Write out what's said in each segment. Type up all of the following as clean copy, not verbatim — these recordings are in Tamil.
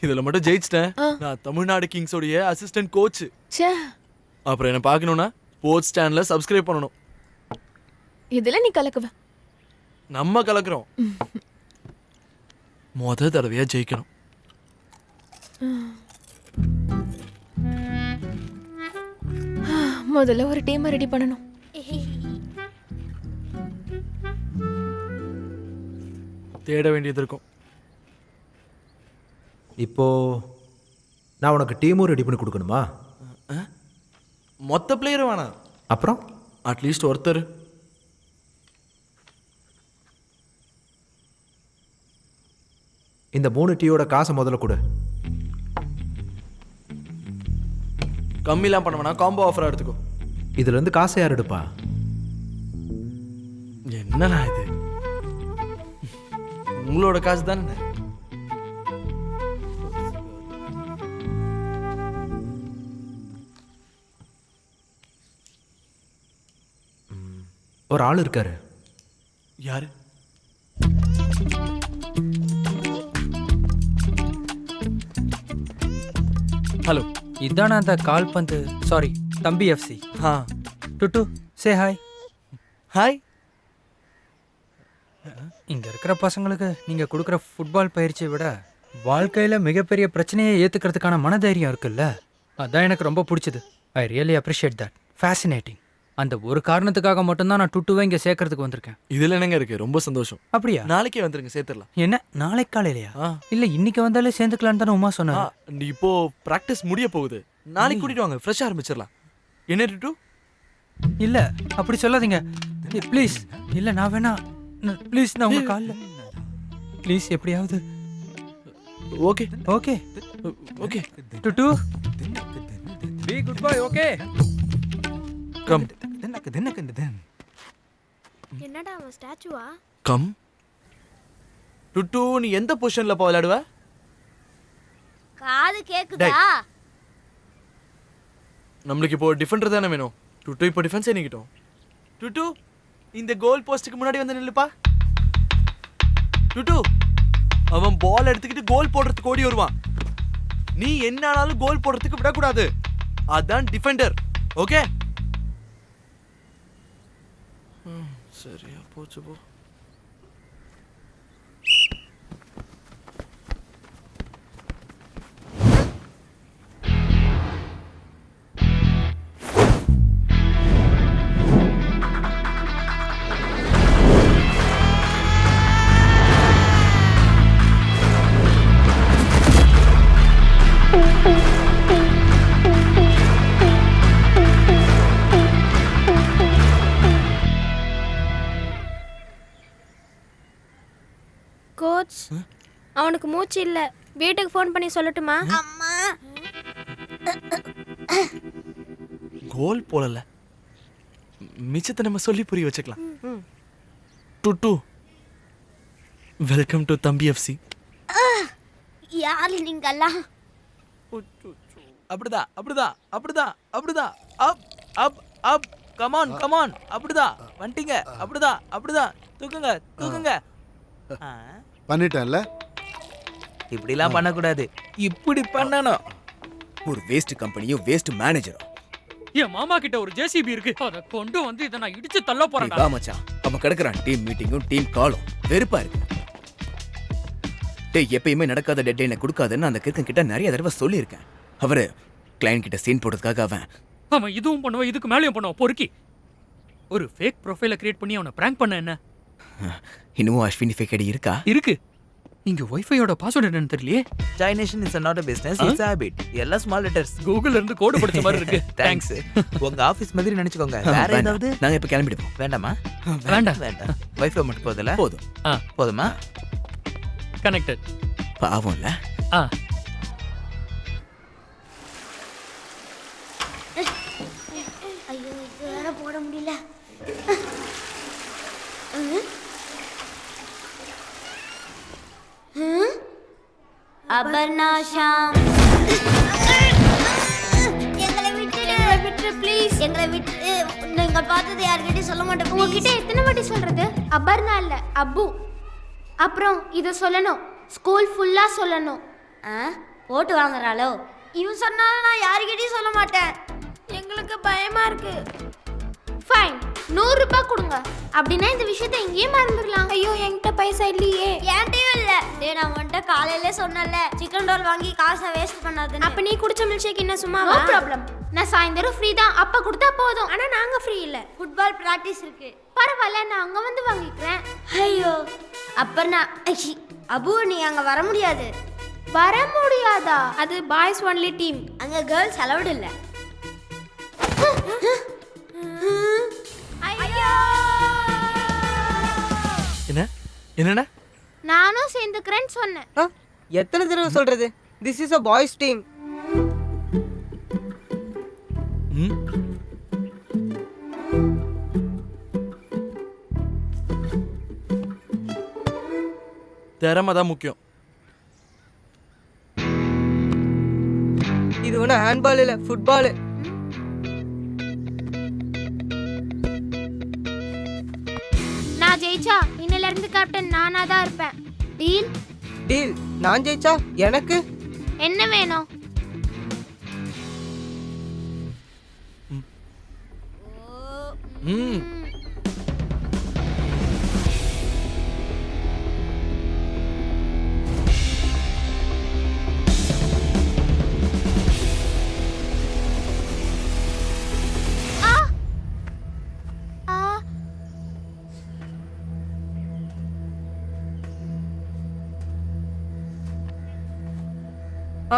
இதுல மட்டும் ஜெயிச்சிட்டேன். நான் தமிழ்நாடு கிங்ஸோடைய அசிஸ்டன்ட் கோச். ச்சே, அப்புறம் என்ன பார்க்கணும்னா ஸ்போர்ட்ஸ் சேனலை சப்ஸ்கிரைப் பண்ணணும். இதுல நீ கலக்குவ. நம்ம கலக்குறோம். முத தடவையா ஜெயிக்கணும். முதல்ல ஒரு டீம் ரெடி பண்ணணும். தேட வேண்டியது இருக்கும். இப்போ நான் உனக்கு டீமும் ரெடி பண்ணி கொடுக்கணுமா? மொத்த பிளேயரும் வேணாம், அப்புறம் அட்லீஸ்ட் ஒருத்தர். இந்த 3 டீயோட காசை முதல்ல கொடு. கம்மிலாம் பண்ண வேணாம், காம்போ ஆஃபரா எடுத்துக்கோ. இதுலேருந்து காசை யார் எடுப்பா? என்னடா இது, உங்களோட காசு தானே. ஒரு ஆள் இருக்காரு. யாரு? ஹலோ, இதான அந்த கால்பந்து, சாரி தம்பி எஃப்சி. ஆ டுட்டு சே ஹாய். ஹாய். இங்க இருக்கிற பசங்களுக்கு நீங்க கொடுக்குற ஃபுட்பால் பயிற்சியை விட வாழ்க்கையில மிகப்பெரிய பிரச்சனையை ஏத்துக்கிறதுக்கான மனதைரியம் இருக்குல்ல, அதான் எனக்கு ரொம்ப பிடிச்சது. I really appreciate that. Fascinating. அந்த ஒரு காரணத்துக்காக மட்டும்தான் நான் டுட்டுவை இங்க சேர்க்கறதுக்கு வந்திருக்கேன். இதுல என்னங்க இருக்கு, ரொம்ப சந்தோஷம். அப்படியா? நாளைக்கே வந்துருங்க, சேர்த்துடலாம். என்ன நாளைக்கு காலையிலையா? ஆ. இல்ல இன்னைக்கு வந்தாலே சேர்ந்துக்கலான்னு தானே உமா சொன்னா. நீ இப்போ பிராக்டிஸ் முடிய போகுது, நாளைக்கு கூட்டிட்டு வாங்க, ஃப்ரெஷ்ஷா ஆரம்பிச்சிடலாம். என்ன டு? இல்ல அப்படி சொல்லாதீங்க ப்ளீஸ். இல்ல நான் வேணா ப்ளீஸ், நான் உங்க கால்ல ப்ளீஸ் எப்படியாவது. Okay okay okay. டுட்டு be good bye. Okay come என்னடா அவன் ஸ்டாச்சுவா? கம். டுட்டு, நீ எந்த பொசிஷன்ல போ விளையாடுவ? காது கேக்குதா? நம்மளுக்கு இப்போ டிஃபெண்டர் தானே வேணும். டுட்டு இப்போ டிஃபென்ஸ் நிக்கிட்டோம். டுட்டு, இந்த கோல் போஸ்டுக்கு முன்னாடி வந்து நில்லுப்பா. டுட்டு, அவன் பால் எடுத்துக்கிட்டு கோல் போடுறதுக்கு ஓடி வருவான். நீ என்ன ஆனாலும் கோல் போடுறதுக்கு விடக்கூடாது. அதான் டிஃபெண்டர். ஓகே? சரியா போச்சு போ. கோச், அவனுக்கு மூச்சு இல்ல. வீட்டுக்கு ஃபோன் பண்ணி சொல்லட்டுமா? அம்மா, கோல் போடல, மிச்சத்தை நம்ம சொல்லி புரிய வச்சுக்கலாம். டுட்டு, வெல்கம் டு தம்பி எஃப்சி. யாரு நீங்கெல்லாம்? அப்படிதான் அப்படிதான் அப்படிதான் அப்படிதான். அப் அப் அப், கமான் கமான். அப்படிதான் வந்துட்டீங்க. அப்படிதான் அப்படிதான். தூக்குங்க தூக்குங்க. பண்ணிட்டேன்ல. இப்படிலாம் பண்ணக்கூடாது, இப்படி பண்ணணும். ஒரு வேஸ்ட் கம்பெனியும் வேஸ்ட் மேனேஜரும். என் மாமா கிட்ட ஒரு ஜேசிபி இருக்கு, அத கொண்டு வந்து இத நான் இடிச்சு தள்ள போறேன். வா மச்சான், அவன் கிடக்குறான். டீம் மீட்டிங்கும் டீம் காலும் வெறுப்பா இருக்கு. டேய், எப்பயுமே நடக்காத டெட்லைனை கொடுக்காதுன்னு அந்த கிறுக்கன் கிட்ட நிறைய தடவை சொல்லியிருக்கேன். அவரு கிளையண்ட் கிட்ட சீன் போடுறதுக்காக அவன் இதுவும் பண்ணுவான், இதுக்கு மேலேயும் பண்ணுவான். பொறுக்கி ஒரு ஃபேக் ப்ரொஃபைலை கிரியேட் பண்ணி அவனை பிராங்க் பண்ண. என்ன இன்னமும் அஸ்வினி ஃபேக் ஐடி இருக்கா? இருக்கு. இங்க வைஃபையோட பாஸ்வேர்ட் என்னன்னு தெரியலையே. Chinese is not a business, it's a habit. எல்லாம் ஸ்மால் லெட்டர்ஸ். கூகுள்ல இருந்து கோட் படிச்ச மாதிரி இருக்கு. தேங்க்ஸ். உங்க ஆபீஸ் மாதிரி நினைச்சுக்கோங்க. வேற ஏதாவது? நாங்க இப்ப கிளம்பிடுவோம். வேண்டாமா? வேண்டாம். வேண்டாம். வைஃபை மட்டும் போதுல? போதும். போதுமா? கனெக்டட். பாவம்ல. ஐயோ, இது வேற போட முடியல. அபர்ணா ஷாம், எங்களை விட்டு ப்ளீஸ். எங்களை விட்டு நீங்க பார்த்தது யார்கிட்டயும் சொல்ல மாட்டேன். உங்ககிட்ட எத்தனை வாட்டி சொல்றது? அபர்ணா இல்ல, அப்பு. அப்புறம் இத சொல்லணும், ஸ்கூல் ஃபுல்லா சொல்லணும். போட்டு வாங்குறாளோ? இவன் சொன்னாலும் நான் யாருக்கிட்டையும் சொல்ல மாட்டேன். எங்களுக்கு பயமா இருக்கு. ஃபைன், 100 ரூபாய் கொடுங்க. அப்படின்னா இந்த விஷயத்தை இங்கேயே மறந்துடலாம். ஐயோ, என்கிட்ட பைசா இல்லையே. ஏன்ட்டையும் இல்ல. டேய், நான் உன்கிட்ட காலையில சொன்னல சிக்கன் ரோல் வாங்கி காசை வேஸ்ட் பண்ணாதுன்னு. அப்ப நீ குடிச்ச மில்க் ஷேக் என்ன சும்மாவா? No problem. நான் சாயந்தரம் ஃப்ரீ தான். அப்ப கொடுத்தா போதும். ஆனா நாங்க ஃப்ரீ இல்ல. ஃபுட்பால் பிராக்டிஸ் இருக்கு. பரவாயில்ல, நான் அங்க வந்து வாங்கிக்கிறேன். ஐயோ, அப்ப நான் அபு நீ அங்க வர முடியாது. வர முடியாதா? அது பாய்ஸ் ஒன்லி டீம். அங்க கேர்ள்ஸ் அலவுட் இல்ல. ஐயோ, என்னண்ணா? நானும் சேர்ந்துக்கிறேன்னு சொன்னேன். எத்தனை தடவை சொல்றது? This is a boys team. திறமை தான் முக்கியம். இது ஒன்றும் ஹேண்ட்பால் இல்லை, ஃபுட்பால். நான் ஜெயிச்சா இன்னில இருந்து கேப்டன் நானா தான் இருப்பேன். டீல்? டீல். நான் ஜெயிச்சா எனக்கு என்ன வேணும்? ம்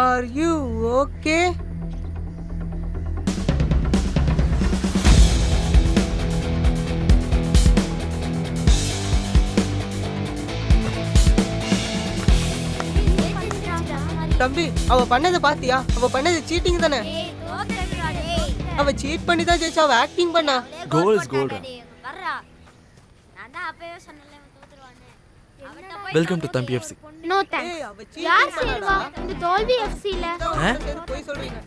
ஆர் யூ ஓகே? தம்பி, அவ பண்ணதை பாத்தியா? அவ பண்ணது சீட்டிங் தானே. அவ சீட் பண்ணி தான் ஜெயிச்சா. அவ ஆக்டிங் பண்ணா. Goal is goal. வர்றா. நான் தான் அப்பவே சொன்னல இவன் தோத்துருவான்னு. அவட்ட போய் வெல்கம் டு தம்பி எஃப்சி. நோ ஏய், தேங்க்ஸ். அவ cheating யார் பண்ணாடா. சேருவா இந்த தோல்வி எஃப்சில? போய் சொல்றீங்க.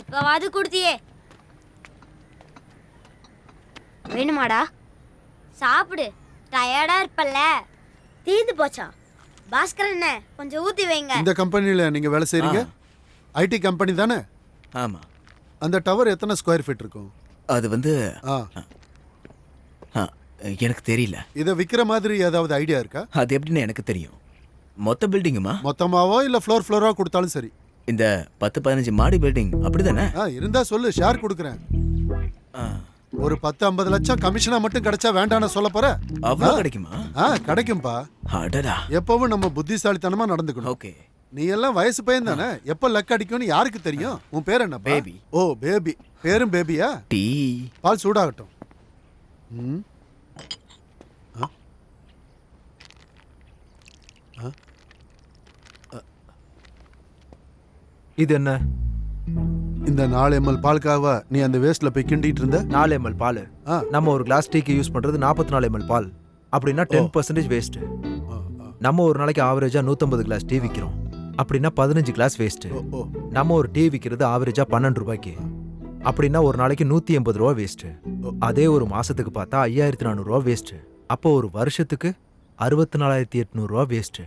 இப்பவாது குடுத்தியே. வேணுமாடா? சாப்பிடு. டயர்டா இருப்பல்ல. தீந்து போச்சா? பாஸ்கர் என்ன கொஞ்சம் ஊத்தி வைங்க. இந்த கம்பெனியில் நீங்கள் வேலை செய்கிறீங்க? ஐடி கம்பெனி தானே? ஆமா. அந்த டவர் எத்தனை ஸ்கொயர் ஃபீட் இருக்கும்? அது வந்து ஆ, எனக்கு தெரியல. இதை விற்கிற மாதிரி ஏதாவது ஐடியா இருக்கா? அது எப்படின்னு எனக்கு தெரியும். மொத்த பில்டிங்குமா? மொத்தமாவோ இல்லை ஃப்ளோராக கொடுத்தாலும் சரி. இந்த 10-15 மாடி பில்டிங் அப்படிதானே? இருந்தா சொல்லு, ஷேர் கொடுக்குறேன். ஒரு 10-50 லட்சம் கமிஷனா மட்டும் கிடைச்சா வேண்டான்னு சொல்ல போற? அவ்வளவு கிடைக்குமா? கிடைக்கும்பா. அடடா. எப்பவும் நம்ம புத்திசாலித்தனமா நடந்துக்கணும். ஓகே. நீ எல்லாம் வயசு பையன் தானே, எப்ப லக் அடிக்கும்னு யாருக்கு தெரியும்? உன் பேர் என்ன? பேபி. ஓ பேபி. பேரும் பேபியா? டீ. பால் சூடாகட்டும். ம். இது என்ன? இந்த 4 ml பால்காவா நீ அந்த வேஸ்ட்ல போய் கிண்டிட்டு இருந்த? 4 ml பால். நம்ம ஒரு கிளாஸ் டீக்கு யூஸ் பண்றது 44 ml பால். அப்படின்னா 10% வேஸ்ட். நம்ம ஒரு நாளைக்கு ஆவரேஜா 150 கிளாஸ் டீ விற்கிறோம். அப்படின்னா 15 கிளாஸ் வேஸ்ட். நம்ம ஒரு டீ விற்கிறது ஆவரேஜா 12 ரூபாய்க்கு. அப்படின்னா ஒரு நாளைக்கு 180 ரூபா வேஸ்ட். அதே ஒரு மாசத்துக்கு பார்த்தா 5400 ரூபா வேஸ்ட். அப்போ ஒரு வருஷத்துக்கு 64,800 ரூபா வேஸ்ட்.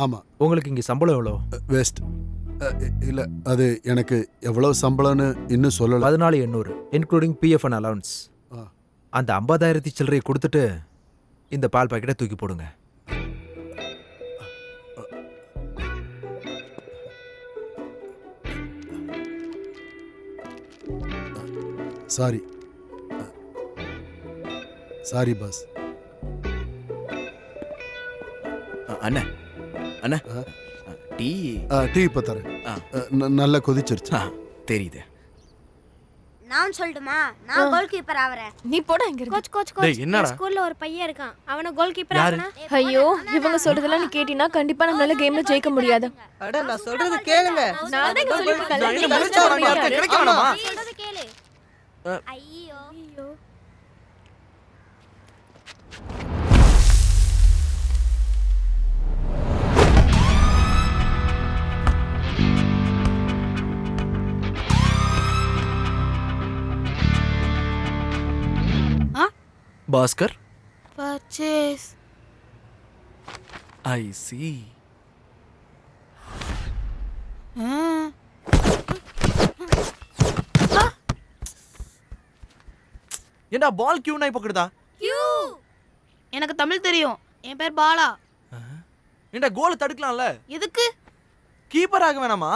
ஆமா. உங்களுக்கு இங்க சம்பளம் எவ்வளோ? வேஸ்ட் இல்ல, அது எனக்கு எவ்வளவு சம்பளம்னு இன்னும் சொல்லல. 14,800 இன்க்ளூடிங் பிஎஃப் அண்ட் அலவன்ஸ். அந்த 50,000 சில்லறையை கொடுத்துட்டு இந்த பால் பாக்கெட்டை தூக்கி போடுங்க. Sorry sorry boss. அண்ணா அண்ணா டீ. டீ இப்போ தரேன். நல்லா கொதிச்சிருச்சு. தெரியுது. நான் சொல்லட்டுமா? நான் கோல் கீப்பர் ஆவறேன். நீ போடா இங்க இருந்து. கோச் டேய், என்னடா? ஸ்கூல்ல ஒரு பையன் இருக்கான். அவன கோல் கீப்பர் யாரு? ஆக்குனா? ஐயோ, இவங்க சொல்றதெல்லாம் நீ கேட்டினா கண்டிப்பா நம்மளால கேம்ல ஜெயிக்க முடியாது. அட, நான் சொல்றது கேளுங்க. நான் தான் இங்க சொல்லிட்டு இருக்கேன்ல, நான் நீ என்ன கரெக்டா முடிச்சா முடியாது. கிடைக்க வேணாமா? சொல்றது கேளு. ஐயோ. பாஸ்கர் பர்ச்சேஸ். ஐ சி. ஏண்டா பால் கியூ நாய் பக்கறதா? கியூ. எனக்கு தமிழ் தெரியும். என் பேர் பாலா. ஏண்டா கோல் தடுக்கலாம்ல? எதுக்கு? கீப்பர் ஆக வேணாமா?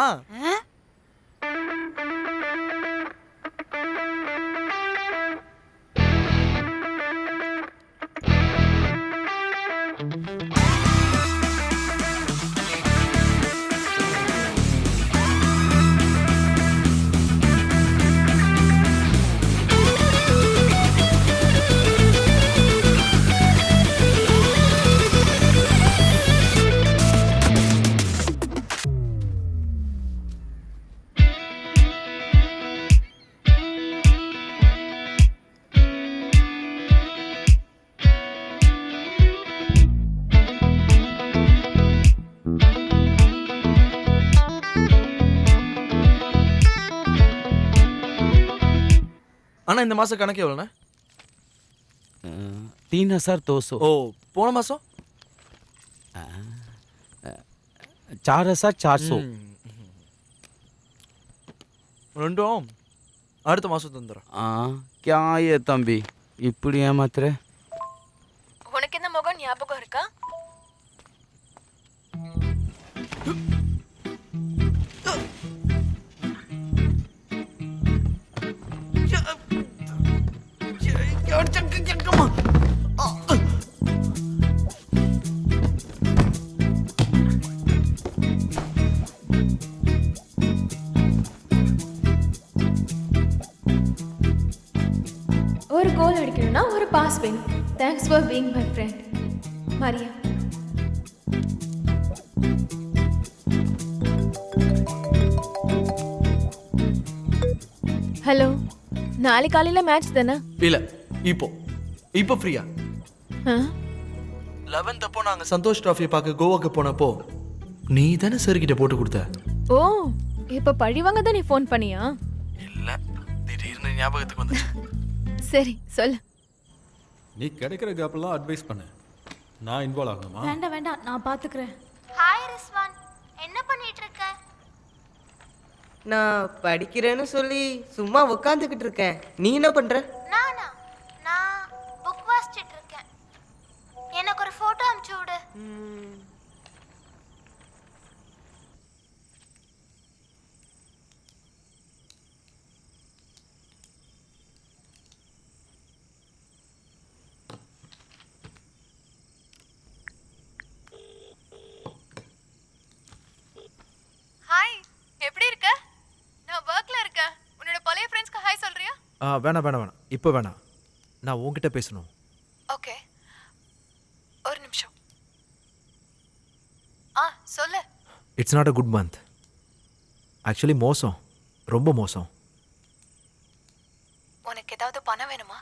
ஆனா இந்த மாசம் கணக்கு எவ்வளோண்ணே? 3200. ஓ போன மாசம் 4400. ரெண்டும் அடுத்த மாசம் தந்துடுறேன். क्या ये தம்பி இப்படி ஏமாத்துற? உனக்கு இந்த முகம் ஞாபகம் இருக்கா? ஒரு கோல் அடிக்கணும்னா ஒரு பாஸ் வேணும். Thanks for being my friend. Maria. Hello, நாளை காலையில மேட்ச் தானே? இல்ல இப்போ ஃப்ரீயா? 11th அப்போ நாங்க சந்தோஷ் டிராஃபி பார்க்க கோவாக்கு போனப்போ நீ தானே சார் கிட்ட போட்டு கொடுத்த. ஓ, இப்ப பழி வாங்க தான் நீ ஃபோன் பண்ணியா? இல்ல, திடீர்னு ஞாபகத்துக்கு வந்துச்சு. சரி சொல்லு. நீ கிடைக்கிற கேப்லாம் அட்வைஸ் பண்ணு. நான் இன்வால்வ் ஆகணுமா? வேண்டாம் நான் பாத்துக்கிறேன். ஹாய் ரிஸ்வான், என்ன பண்ணிட்டு இருக்க? நான் படிக்கிறேன்னு சொல்லி சும்மா உட்காந்துக்கிட்டு இருக்கேன். நீ என்ன பண்ற? நான் புக் வாசிச்சிட்டு இருக்கேன். எனக்கு ஒரு போட்டோ அனுப்பிச்சு விடு. ஹாய், எப்படி இருக்க? நான் வர்க்ல இருக்கேன். உன்னோட பழைய ஃப்ரெண்ட்ஸ்க்கு ஹாய் சொல்றியா? வேணாம் இப்போ வேணாம். நான் உன்கிட்ட பேசணும். ஓகே, ஒரு நிமிஷம். சொல்லு. It's not a good month. Actually மோசம், ரொம்ப மோசம். உனக்கு ஏதாவது பணம் வேணுமா?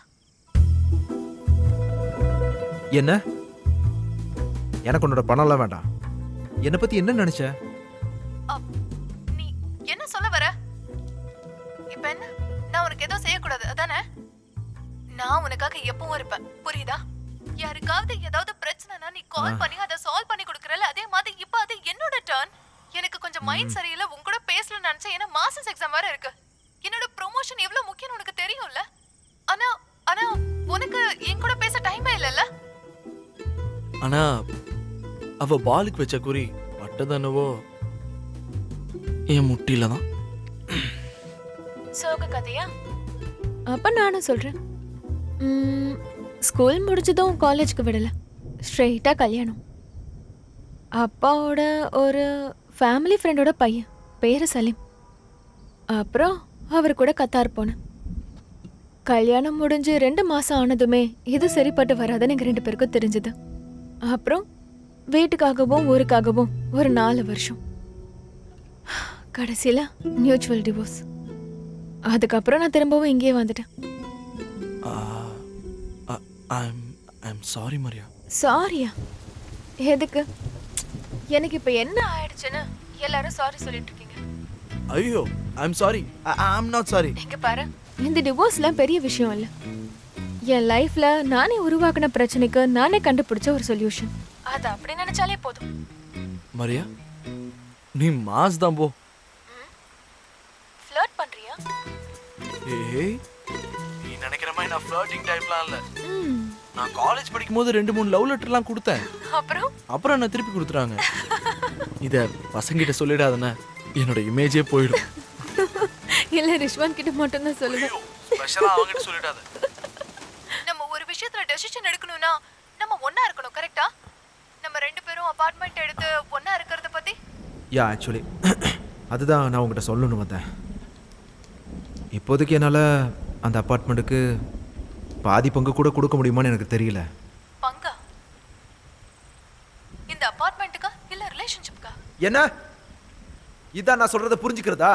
என்ன? எனக்கு உன்னோட பணம்லாம் வேண்டாம். என்னை பத்தி என்ன நினைச்ச? நீ என்ன சொல்ல வர? இப்ப என்ன? நான் உனக்கு ஏதோ செய்யக்கூடாது அதானே? நான் உனக்காக எப்பவும் இருப்பேன், புரியுதா? யாருக்காவது ஏதாவது பிரச்சனைனா நீ கால் பண்ணி அதை சால்வ் பண்ணி கொடுக்கறல, அதே மாதிரி இப்ப அது என்னோட டர்ன். எனக்கு கொஞ்சம் மைண்ட் சரியில்லை, உன் கூட பேசணும்னு நினைச்சேன். ஏன்னா மாஸ்டர்ஸ் எக்ஸாம் வேற இருக்கு. என்னோட ப்ரொமோஷன் எவ்வளவு முக்கியம் உனக்கு தெரியும்ல. ஆனா உனக்கு என் கூட பேச டைமே இல்லைல்ல. ஆனா அவ பாலுக்கு வச்ச குறி பட்டதனவோ என் முட்டில தான். சோக கதையா? அப்ப நானும் சொல்றேன். ஸ்கூல் முடிச்சதும் காலேஜ்க்கு விடல, ஸ்ட்ரெயிட்டா கல்யாணம். அப்பாவோட ஒரு ஃபேமிலி ஃப்ரெண்டோட பையன், பேரு சலீம். அப்புறம் அவர் கூட கத்தார் போனேன். கல்யாணம் முடிஞ்சு 2 மாசம் ஆனதுமே இது சரிப்பட்டு வராதுன்னு எங்க 2 பேருக்கும் தெரிஞ்சது. அப்புறம் வீட்டுக்காகவும் ஊருக்காகவும் ஒரு 4 வருஷம். கடைசியில மியூச்சுவல் டிவோர்ஸ். அதுக்கப்புறம் நான் திரும்பவும் இங்கேயே வந்துட்டேன். I'm sorry Maria. சாரியா? எதுக்கு? எனக்கு இப்ப என்ன ஆயிடுச்சுன்னு எல்லாரும் சாரி சொல்லிட்டு இருக்கீங்க. ஐயோ, I'm sorry. I'm not sorry. எங்க பாரு, இந்த டிவோர்ஸ்லாம் பெரிய விஷயம் இல்ல. என் லைஃப்ல நானே உருவாக்கின பிரச்சனைக்கு நானே கண்டுபிடிச்ச ஒரு சொல்யூஷன். அது அப்படி நினைச்சாலே போதும். மரியா நீ மாஸ் தான் போ. ஃப்ளர்ட் பண்றியா? ஏய் நீ நினைக்கிற மாதிரி நான் ஃப்ளர்ட்டிங் டைப்லாம் இல்ல. நான் காலேஜ் படிக்கும்போது 2-3 லவ் லெட்டர்லாம் கொடுத்தேன். அப்புறம் என்ன திருப்பி கொடுத்துறாங்க. இத பசங்கிட்ட சொல்லிடாதன என்னோட இமேஜே போயிடும். இல்ல ரிஷ்வான் கிட்ட மட்டும் தான் சொல்லுவேன். ஸ்பெஷலா அவங்கிட்ட சொல்லிடாத. நம்ம ஒரு விஷயத்துல டெசிஷன் எடுக்கணும்னா நம்ம ஒண்ணா இருக்கணும். கரெக்ட்டா? நம்ம 2 பேரும் அபார்ட்மெண்ட் எடுத்து ஒண்ணா இருக்கறத பத்தி யா ஆக்சுவலி அதுதான் நான் உங்ககிட்ட சொல்லணும்னு வந்தேன். இப்போதைக்கு என்னால் அந்த அப்பார்ட்மெண்ட்டுக்கு பாதி பங்கு கூட கொடுக்க முடியுமான்னு எனக்கு தெரியல. பங்கா? இந்த அபார்ட்மெண்ட்டுக்கா இல்ல ரிலேஷன்ஷிப்க்கா? என்ன இதான் நான் சொல்றத புரிஞ்சுக்கிறதா?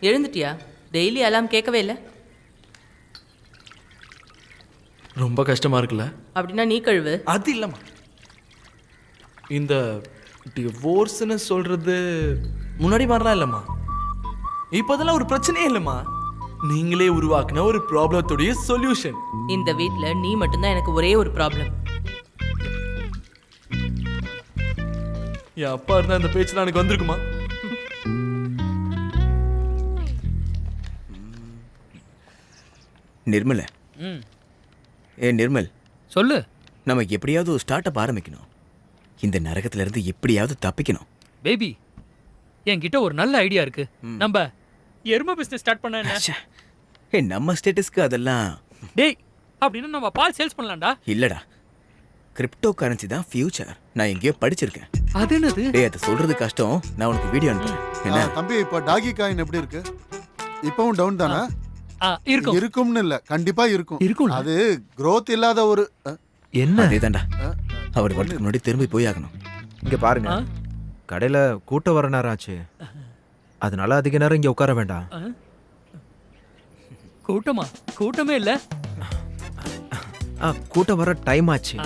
எழுந்துட்டியா? டெய்லி அலாம் கேட்கவே இல்லை. ரொம்ப கஷ்டமா இருக்குல்ல? அப்படின்னா நீ கழுவு. அது இல்லம்மா, இந்த டிவோர்ஸ்னு சொல்றது முன்னாடி மாதிரிலாம் இல்லம்மா. இப்போ அதெல்லாம் ஒரு பிரச்சனையே இல்லம்மா. நீங்களே உருவாக்குன ஒரு ப்ராப்ளத்துடைய சொல்யூஷன். இந்த வீட்ல நீ மட்டும்தான் எனக்கு ஒரே ஒரு ப்ராப்ளம். என் அப்பா இருந்தா இந்த பேச்சுலாம் எனக்கு வந்திருக்குமா? நிர்மல, ஏ நிர்மல், சொல்லு. நம்ம எப்படியாவது ஒரு ஸ்டார்ட் அப் ஆரம்பிக்கணும். இந்த நரகத்துல இருந்து எப்படியாவது தப்பிக்கணும். பேபி, என்கிட்ட ஒரு நல்ல ஐடியா இருக்கு. நம்ம எருமை பிசினஸ் ஸ்டார்ட் பண்ண என்ன? ஏ நம்ம ஸ்டேட்டஸ்க்கு அதெல்லாம். டேய், அப்படின்னா நம்ம பால் சேல்ஸ் பண்ணலாம்டா. இல்லடா, கிரிப்டோ கரன்சி தான் ஃபியூச்சர். நான் எங்கேயோ படிச்சிருக்கேன். அது என்னது? டேய், அது சொல்றது கஷ்டம். நான் உனக்கு வீடியோ அனுப்புறேன். என்ன தம்பி, இப்போ டாகி காயின் எப்படி இருக்கு? இப்பவும் டவுன் தானா? இருக்கும். இருக்கும்னு இல்ல, கண்டிப்பா இருக்கும். இருக்கும். அது growth இல்லாத ஒரு என்ன? அதேதான்டா. அவர் வரதுக்கு முன்னாடி திரும்பி போய் ஆகணும். இங்க பாருங்க, கடையில கூட்டம் வர நேரம் ஆச்சு. அதனால அதிக நேரம் இங்க உட்கார வேண்டாம். கூட்டமா? கூட்டமே இல்ல. கூட்டம் வர டைம் ஆச்சு.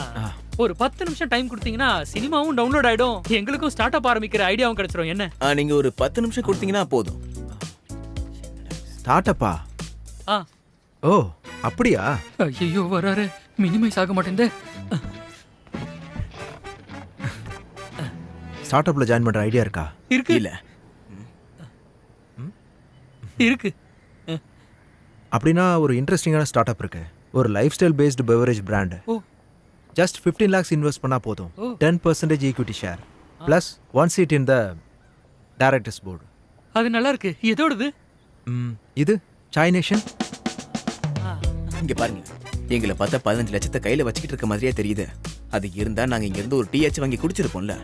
ஒரு 10 நிமிஷம் டைம் கொடுத்தீங்கன்னா சினிமாவும் டவுன்லோட் ஆயிடும், எங்களுக்கும் ஸ்டார்ட் அப் ஆரம்பிக்கிற ஐடியாவும் கிடைச்சிரும். என்ன நீங்க ஒரு 10 நிமிஷம் கொடுத்தீங்கன்னா போதும். ஸ்டார்ட் அப்பா? ஓ அப்படியா? ஐயோ வராரு, மினிமைஸ் ஆக மாட்டேங்குது. ஸ்டார்ட் அப்ல ஜாயின் பண்ற ஐடியா இருக்கா? இருக்கு. இல்ல இருக்கு. அப்படின்னா ஒரு இன்ட்ரெஸ்டிங்கான ஸ்டார்ட் அப் இருக்கு. ஒரு life style based beverage brand. Just 15 lakhs invest பண்ணா போதும். 10% equity share plus 1 seat in the directors board. அது நல்லா இருக்கு. எதோடது? இது சாய் நேஷன். இங்க பாருங்க, எங்களை பார்த்தா 15 லட்சத்தை கையில வச்சுக்கிட்டு இருக்க மாதிரியே தெரியுது. அது இருந்தா நாங்க இங்க இருந்து ஒரு டீயாச்சும் வாங்கி குடிச்சிருப்போம்ல.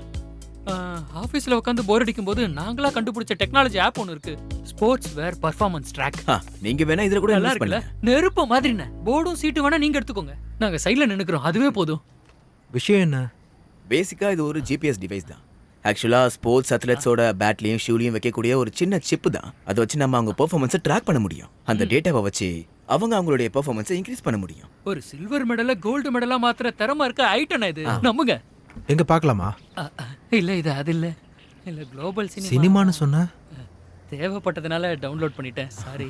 ஆபீஸ்ல உட்காந்து போர் அடிக்கும் போது நாங்களா கண்டுபிடிச்ச டெக்னாலஜி ஆப் ஒன்னு இருக்கு. Sports wear performance track. நீங்க வேணா இதுல கூட நல்லா இன்வெஸ்ட் இருக்குல்ல? பண்ணுங்க. நெருப்பு மாதிரினே. போர்டும் சீட்டு வேணா நீங்க எடுத்துக்கோங்க, நாங்க சைடுல நின்னுக்கிறோம். அதுவே போதும். விஷயம் என்ன? பேசிக்கா இது ஒரு ஜிபிஎஸ் டிவைஸ் தான். ஆக்சுவலா ஸ்போர்ட்ஸ் அத்லெட்ஸோட பேட்லையும் ஷூலையும் வைக்கக்கூடிய ஒரு சின்ன சிப்பு தான். அதை வச்சு நம்ம அவங்க பெர்ஃபார்மன்ஸை ட்ராக் பண்ண முடியும். அந்த டேட்டாவை வச்சு அவங்க அவங்களுடைய பெர்ஃபார்மன்ஸை இன்க்ரீஸ் பண்ண முடியும். ஒரு சில்வர் மெடலை கோல்டு மெடலா மாத்திர திறமை இருக்க ஐட்டம் இது. நம்புங்க. எங்க பார்க்கலாமா? இல்ல இது அது இல்ல. இல்ல குளோபல் சினிமான்னு சொன்ன. தேவைப்பட்டதனால டவுன்லோட் பண்ணிட்டேன். சாரி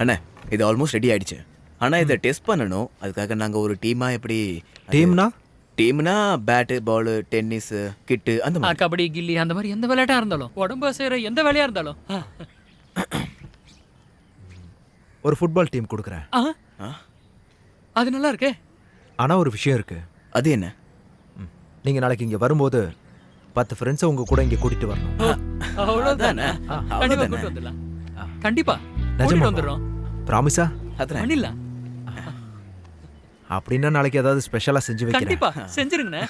அண்ணா, இது ஆல்மோஸ்ட் ரெடி ஆயிடுச்சு. ஆனா இதை டெஸ்ட் பண்ணணும். அதுக்காக நாங்க ஒரு டீமா எப்படி? டீம்னா பேட்டு, பால், டென்னிஸ், கிட்டு, அந்த மாதிரி கபடி, கில்லி, அந்த மாதிரி எந்த விளையாட்டா இருந்தாலும், உடம்பு செய்யற எந்த வேலையா இருந்தாலும். ஒரு ஃபுட்பால் டீம் கொடுக்குறேன். அது நல்லா இருக்கே. ஆனா ஒரு விஷயம் இருக்கு. அது என்ன? நீங்க நாளைக்கு இங்க வரும்போது 10 ஃப்ரெண்ட்ஸை உங்க கூட இங்க கூட்டிட்டு வரணும். அவ்வளவுதானே? கண்டிப்பா கூட்டிட்டு வந்துடலாம். கண்டிப்பா கூட்டிட்டு வந்துடுறோம். ப்ராமிஸா? பண்ணிடலாம். அப்படின்னா நாளைக்கு ஏதாவது ஸ்பெஷலா செஞ்சு வைக்கிறேன். கண்டிப்பா செஞ்சிருங்கண்ணே.